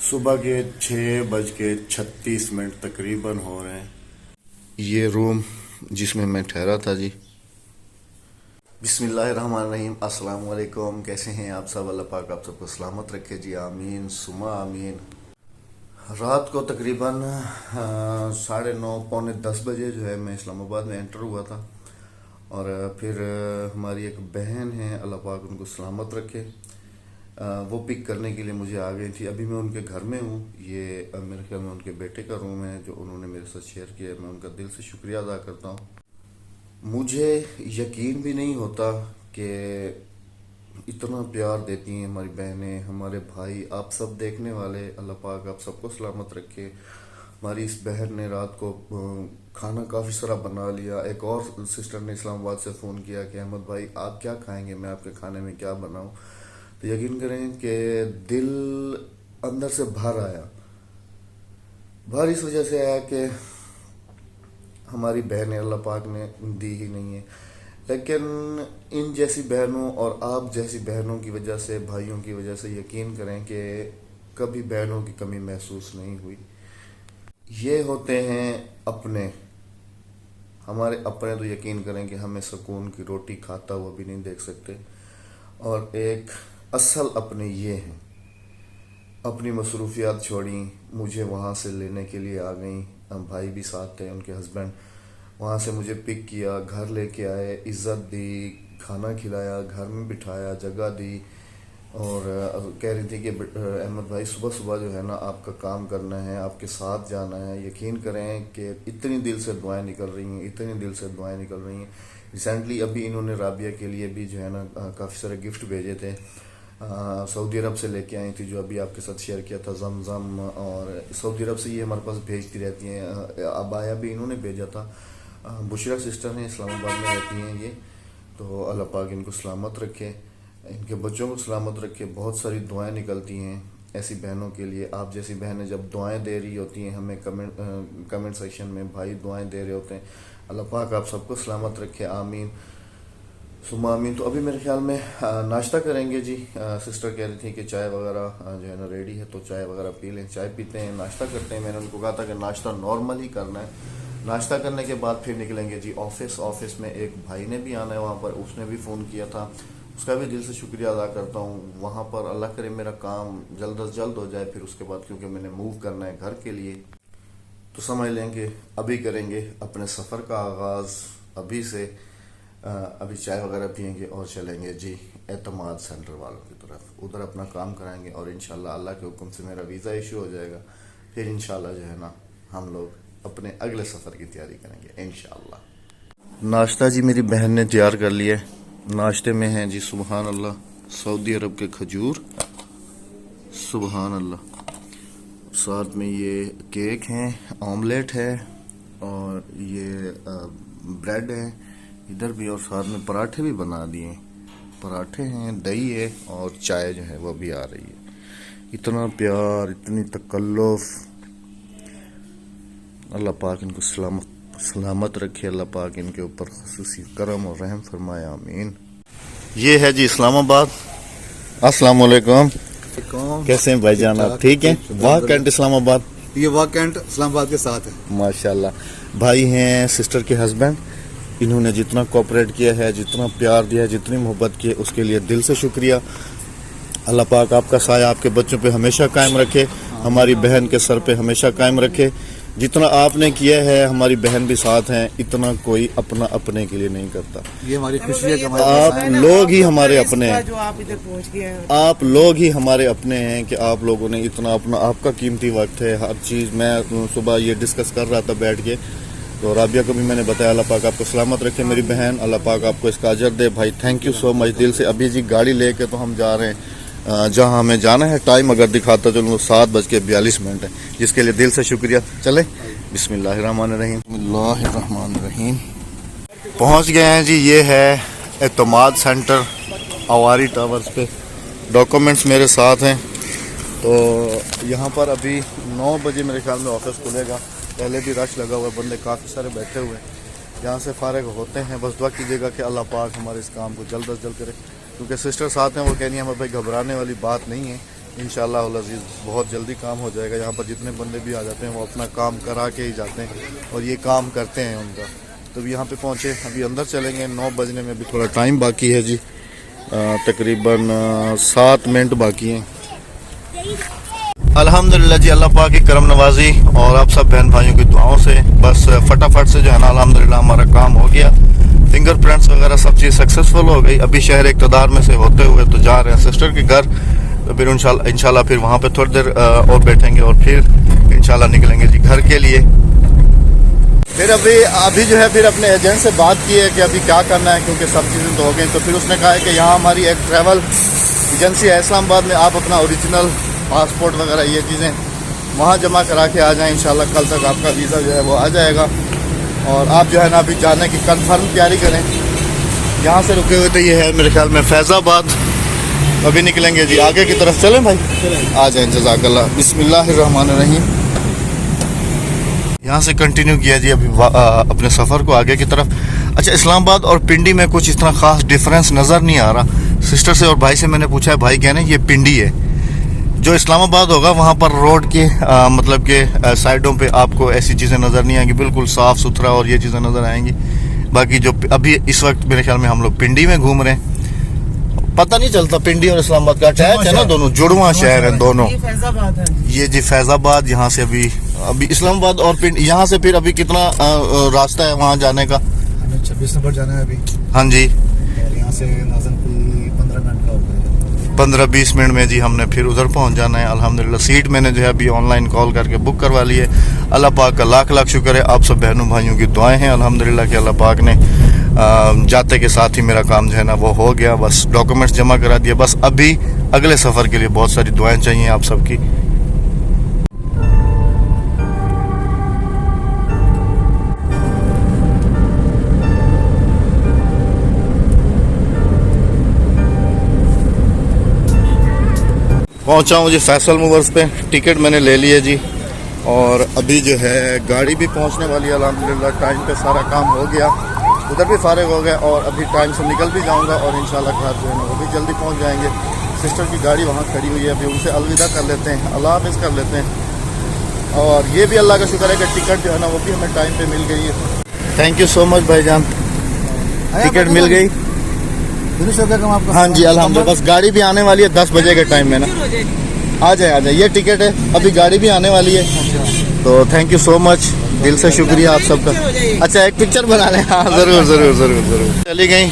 सुबह के 6:36 तकरीबन हो रहे हैं। ये रूम जिसमें मैं ठहरा था जी। बिस्मिल्लाहिर्रहमानिर्रहीम। अस्सलाम वालेकुम। कैसे हैं आप सब? अल्लाह पाक आप सबको सलामत रखे जी। आमीन सुमा आमीन। रात को तकरीबन 9:30 पौने 10 बजे जो है मैं इस्लामाबाद में एंटर हुआ था। और फिर हमारी एक बहन है, अल्लाह पाक उनको सलामत रखे, वो पिक करने के लिए मुझे आ गई थी। अभी मैं उनके घर में हूँ। ये मेरे ख्याल में उनके बेटे का रूम है जो उन्होंने मेरे साथ शेयर किया। मैं उनका दिल से शुक्रिया अदा करता हूँ। मुझे यकीन भी नहीं होता कि इतना प्यार देती हैं हमारी बहनें, हमारे भाई, आप सब देखने वाले। अल्लाह पाक आप सबको सलामत रखे। हमारी इस बहन ने रात को खाना काफ़ी सारा बना लिया। एक और सिस्टर ने इस्लामाबाद से फ़ोन किया कि अहमद भाई आप क्या खाएंगे, मैं आपके खाने में क्या बनाऊं। तो यकीन करें कि दिल अंदर से भर आया। भर इस वजह से आया कि हमारी बहनें अल्लाह पाक ने दी ही नहीं है, लेकिन इन जैसी बहनों और आप जैसी बहनों की वजह से, भाइयों की वजह से यकीन करें कि कभी बहनों की कमी महसूस नहीं हुई। ये होते हैं अपने, हमारे अपने। तो यकीन करें कि हमें सुकून की रोटी खाता हुआ भी नहीं देख सकते। और एक असल अपने ये हैं, अपनी मसरूफियात छोड़ी, मुझे वहाँ से लेने के लिए आ गई। भाई भी साथ थे, उनके हस्बैंड वहाँ से मुझे पिक किया, घर लेके आए, इज़्ज़त दी, खाना खिलाया, घर में बिठाया, जगह दी। और कह रही थी कि अहमद भाई सुबह सुबह जो है ना आपका काम करना है, आपके साथ जाना है। यकीन करें कि इतनी दिल से दुआएं निकल रही हैं, इतनी दिल से दुआएं निकल रही हैं। रिसेंटली अभी इन्होंने राबिया के लिए भी जो है ना काफ़ी सारे गिफ्ट भेजे थे। सऊदी अरब से लेके आई थी, जो अभी आपके साथ शेयर किया था, जमजम। और सऊदी अरब से ये हमारे पास भेजती रहती हैं। अबाया भी इन्होंने भेजा था। बुशरा सिस्टर हैं, इस्लामाबाद में रहती हैं ये। तो अल्लाह पाक इनको सलामत रखे, इनके बच्चों को सलामत रखे। बहुत सारी दुआएं निकलती हैं ऐसी बहनों के लिए। आप जैसी बहनें जब दुआएं दे रही होती हैं, हमें कमेंट सेक्शन में भाई दुआएं दे रहे होते हैं। अल्लाह पाक आप सबको सलामत रखे, आमीन सुमा आमीन। तो अभी मेरे ख्याल में नाश्ता करेंगे जी। सिस्टर कह रही थी कि चाय वगैरह जो है ना रेडी है, तो चाय वगैरह पी लें। चाय पीते हैं, नाश्ता करते हैं। मैंने उनको कहा था कि नाश्ता नॉर्मल ही करना है। नाश्ता करने के बाद फिर निकलेंगे जी ऑफिस में एक भाई ने भी आना है वहाँ पर, उसने भी फ़ोन किया था, उसका भी दिल से शुक्रिया अदा करता हूँ। वहाँ पर अल्लाह करे मेरा काम जल्द अज जल्द हो जाए फिर उसके बाद, क्योंकि मैंने मूव करना है घर के लिए। तो समझ लेंगे अभी करेंगे अपने सफ़र का आगाज़ अभी से। अभी चाय वगैरह पियेंगे और चलेंगे जी एतमाद सेंटर वालों की तरफ। उधर अपना काम कराएंगे और इंशाल्लाह अल्लाह के हुक्म से मेरा वीज़ा इशू हो जाएगा। फिर इंशाल्लाह जो है ना हम लोग अपने अगले सफ़र की तैयारी करेंगे इंशाल्लाह। नाश्ता जी मेरी बहन ने तैयार कर लिया है। नाश्ते में है जी सुबहान अल्लाह सऊदी अरब के खजूर, सुबहान अल्लाह। साथ में ये केक है, ऑमलेट है और ये ब्रेड है इधर भी। और साथ में पराठे भी बना दिए, पराठे हैं, दही है और चाय जो है वो भी आ रही है। इतना प्यार, इतनी तकल्लुफ़। अल्लाह पाक इनको सलामत रखे, अल्लाह पाक इनके ऊपर खुसूसी करम और रहम फरमाए, आमीन। ये है जी इस्लामाबाद। अस्सलाम वालेकुम। कैसे हैं भाईजान, आप ठीक हैं? वाह कैंट इस्लामाबाद, ये वाह कैंट इस्लामाबाद के साथ है माशाल्लाह। भाई हैं सिस्टर के हस्बैंड, इन्होंने जितना कोऑपरेट किया है, जितना प्यार दिया है, जितनी मोहब्बत की है, उसके लिए दिल से शुक्रिया। अल्लाह पाक आपका साया आपके बच्चों पे हमेशा कायम रखे, हमारी बहन के सर पे हमेशा कायम रखे। जितना आपने किया है, हमारी बहन भी साथ हैं, इतना कोई अपना अपने के लिए नहीं करता। ये हमारी खुशी है कि आप लोग ही हमारे अपने हैं, जो आप इधर पहुंच गए हैं। आप लोग ही हमारे अपने हैं कि आप लोगों ने इतना अपना, आपका कीमती वक्त है, हर चीज़। मैं सुबह ये डिस्कस कर रहा था बैठ के, तो राबिया को भी मैंने बताया अल्लाह पाक आपको सलामत रखे मेरी बहन, अल्लाह पाक आपको इसका अजर दे। भाई थैंक यू सो मच दिल से। अभी जी गाड़ी लेके तो हम जा रहे हैं जहाँ हमें जाना है। टाइम अगर दिखाता चलूँ 7:42 है, जिसके लिए दिल से शुक्रिया। चले बिस्मिल्लाहिर्रहमानिर्रहीम। पहुँच गए हैं जी। ये है एतमाद सेंटर अवारी टावर्स पे। डॉक्यूमेंट्स मेरे साथ हैं। तो यहाँ पर अभी 9 बजे मेरे ख्याल में ऑफिस खुलेगा। पहले भी रश लगा हुआ है, बंदे काफ़ी सारे बैठे हुए हैं। यहाँ से फारिग होते हैं, बस दुआ कीजिएगा कि अल्लाह पाक हमारे इस काम को जल्द अज जल्द करे। क्योंकि सिस्टर साथ हैं, वो कह रही हैं हमें भाई घबराने वाली बात नहीं है, इंशाल्लाह अल अज़ीज़ बहुत जल्दी काम हो जाएगा। यहाँ पर जितने बंदे भी आ जाते हैं वो अपना काम करा के ही जाते हैं और ये काम करते हैं उनका। तो यहाँ पे पहुँचे, अभी अंदर चलेंगे। 9 बजने में भी थोड़ा टाइम बाकी है जी, तकरीबन 7 मिनट बाकी हैं। अल्हम्दुलिल्लाह जी, अल्लाह पाक की करम नवाजी और आप सब बहन भाइयों की दुआओं से बस फटाफट से जो है ना अल्हम्दुलिल्लाह हमारा काम हो गया। फिंगरप्रिंट्स वगैरह सब चीज़ सक्सेसफुल हो गई। अभी शहर इक़्तिदार में से होते हुए तो जा रहे हैं सिस्टर के घर, तो फिर इंशाल्लाह फिर वहाँ पे थोड़ी देर और बैठेंगे और फिर इंशाल्लाह निकलेंगे जी घर के लिए। फिर अभी जो है फिर अपने एजेंट से बात की है कि अभी क्या करना है, क्योंकि सब चीज़ें तो हो गई। तो फिर उसने कहा है कि यहाँ हमारी एक ट्रैवल एजेंसी है इस्लामाबाद में, आप अपना ओरिजिनल पासपोर्ट वगैरह ये चीज़ें वहाँ जमा करा के आ जाएँ। इंशाल्लाह कल तक आपका वीज़ा जो है वो आ जाएगा और आप जो है ना अभी जाने की कंफर्म तैयारी करें। यहाँ से रुके हुए थे, ये है मेरे ख्याल में फैज़ाबाद। अभी निकलेंगे जी आगे की तरफ। चलें भाई, आ जाएँ। जज़ाकल्लाह। बिस्मिल्लाहिर्रहमानिर्रहीम। यहाँ से कंटिन्यू किया जी अभी अपने सफ़र को आगे की तरफ। अच्छा, इस्लामाबाद और पिंडी में कुछ इस तरह ख़ास डिफरेंस नज़र नहीं आ रहा। सिस्टर से और भाई से मैंने पूछा है, भाई कह रहे हैं ये पिंडी है। जो इस्लामाबाद होगा वहाँ पर रोड के मतलब के साइडों पे आपको ऐसी चीज़ें नज़र नहीं आएंगी, बिल्कुल साफ़ सुथरा और ये चीज़ें नज़र आएंगी। बाकी जो अभी इस वक्त मेरे ख्याल में हम लोग पिंडी में घूम रहे हैं, पता नहीं चलता पिंडी और इस्लामाबाद का अटैच है ना, दोनों जुड़वा शहर हैं दोनों। ये जी फैज़ाबाद, यहाँ से अभी इस्लामाबाद और पिंडी, यहाँ से फिर अभी कितना रास्ता है वहाँ जाने का? 26 नंबर जाना है अभी। हाँ जी, यहाँ से नाज़नपुर 15 मिनट का होगा। 15-20 मिनट में जी हमने फिर उधर पहुंच जाना है। अल्हम्दुलिल्लाह सीट मैंने जो है अभी ऑनलाइन कॉल करके बुक करवा ली है। अल्लाह पाक का लाख लाख शुक्र है, आप सब बहनों भाइयों की दुआएं हैं अल्हम्दुलिल्लाह कि अल्लाह पाक ने जाते के साथ ही मेरा काम जो है ना वो हो गया। बस डॉक्यूमेंट्स जमा करा दिए, बस अभी अगले सफ़र के लिए बहुत सारी दुआएं चाहिए आप सबकी। पहुंचा हूँ जी फैसल मूवर्स पे, टिकट मैंने ले ली है जी और अभी जो है गाड़ी भी पहुंचने वाली है। अल्हम्दुलिल्लाह टाइम पे सारा काम हो गया, उधर भी फारिग हो गया और अभी टाइम से निकल भी जाऊंगा और इंशाल्लाह घर जो है ना वो भी जल्दी पहुंच जाएंगे। सिस्टर की गाड़ी वहाँ खड़ी हुई है, अभी उनसे अलविदा कर लेते हैं, अल्लाह हाफ़िज़ कर लेते हैं। और ये भी अल्लाह का शुक्र है कि टिकट जो है ना वो भी हमें टाइम पे मिल गई है। थैंक यू सो मच भाईजान, टिकट मिल गई। आपका हाँ जी अल्हम्दुलिल्लाह, बस गाड़ी भी आने वाली है 10 बजे के टाइम में ना। आ जाए, ये टिकट है, अभी गाड़ी भी आने वाली है। तो थैंक यू सो मच, दिल से शुक्रिया आप सबका। अच्छा एक पिक्चर बना लें? हाँ ज़रूर ज़रूर ज़रूर ज़रूर। चली गई,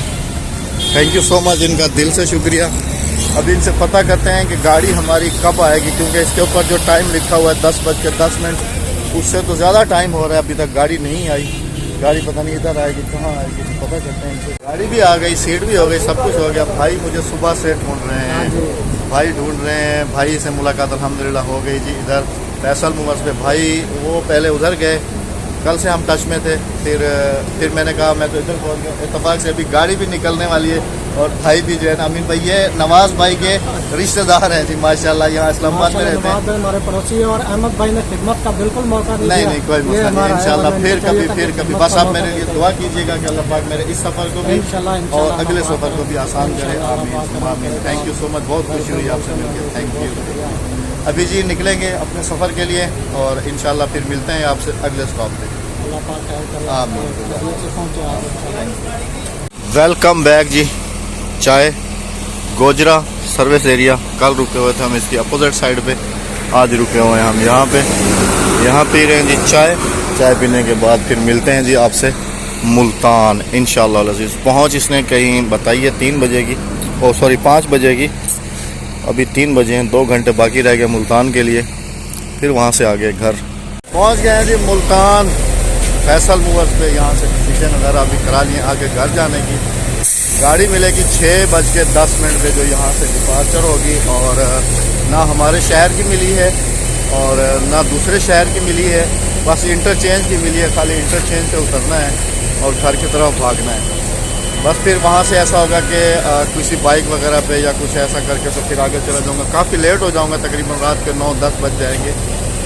थैंक यू सो मच, इनका दिल से शुक्रिया। अभी इनसे पता करते हैं कि गाड़ी हमारी कब आएगी, क्योंकि इसके ऊपर जो टाइम लिखा हुआ है 10:10, उससे तो ज़्यादा टाइम हो रहा है, अभी तक गाड़ी नहीं आई। गाड़ी पता नहीं इधर आएगी कहाँ आएगी, तो पता करते हैं इनसे। गाड़ी भी आ गई, सीट भी हो गई, सब कुछ हो गया। भाई मुझे सुबह से ढूंढ रहे हैं, भाई ढूंढ रहे हैं। भाई से मुलाकात अल्हम्दुलिल्लाह हो गई जी इधर फैसल मूवर्स पे। भाई वो पहले उधर गए, कल से हम टच में थे, फिर मैंने कहा मैं तो इधर पहुँच गया। इत्तेफाक से अभी गाड़ी भी निकलने वाली है और भाई भी जो है ना अमीन भाई, ये नवाज भाई के रिश्तेदार हैं जी माशाल्लाह, यहाँ इस्लामाबाद में रहते हैं। हमारे पड़ोसी और अहमद भाई ने खिदमत का बिल्कुल मौका नहीं नहीं दिया। नहीं कोई मसला नहीं, इंशाल्लाह फिर कभी बस आप मेरे लिए दुआ कीजिएगा कि अल्लाह पाक मेरे इस सफ़र को भी और अगले सफ़र को भी आसान करे। आमीन। थैंक यू सो मच, बहुत खुशी हुई आपसे मिलकर, थैंक यू। अभी जी निकलेंगे अपने सफ़र के लिए और इंशाल्लाह फिर मिलते हैं आपसे अगले स्टॉप पे। वेलकम बैक जी। चाय गोजरा सर्विस एरिया, कल रुके हुए थे हम इसकी अपोजिट साइड पे, आज रुके हुए हैं हम यहाँ पे। यहाँ पी रहे हैं जी चाय पीने के बाद फिर मिलते हैं जी आपसे मुल्तान इंशाल्लाह अज़ीज़। पहुँच इसने कहीं बताई है 3 बजे की, 5 बजे की, अभी 3 बजे हैं, 2 घंटे बाकी रह गए मुल्तान के लिए, फिर वहाँ से आगे घर पहुँच गए हैं जी मुल्तान फैसल मूवर्स पे। यहाँ से टिकट वगैरह अभी करा लिए, आगे घर जाने की गाड़ी मिलेगी 6:10 पे, जो यहाँ से डिपार्चर होगी। और ना हमारे शहर की मिली है और ना दूसरे शहर की मिली है, बस इंटरचेंज की मिली है, खाली इंटरचेंज से उतरना है और घर की तरफ भागना है। बस फिर वहाँ से ऐसा होगा कि किसी बाइक वगैरह पे या कुछ ऐसा करके तो फिर आगे चला जाऊँगा। काफ़ी लेट हो जाऊँगा, तकरीबन रात के 9-10 बज जाएंगे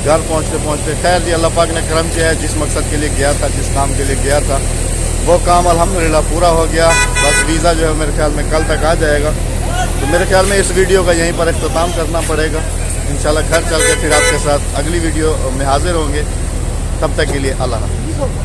घर पहुँचते। खैर जी अल्लाह पाक ने करम किया है, जिस मकसद के लिए गया था, जिस काम के लिए गया था, वो काम अल्हम्दुलिल्लाह पूरा हो गया। बस वीज़ा जो है मेरे ख्याल में कल तक आ जाएगा तो मेरे ख्याल में इस वीडियो का यहीं पर इख्तिताम करना पड़ेगा। इंशाल्लाह घर चल के फिर आपके साथ अगली वीडियो में हाजिर होंगे। तब तक के लिए अल्लाह हाफ़िज़।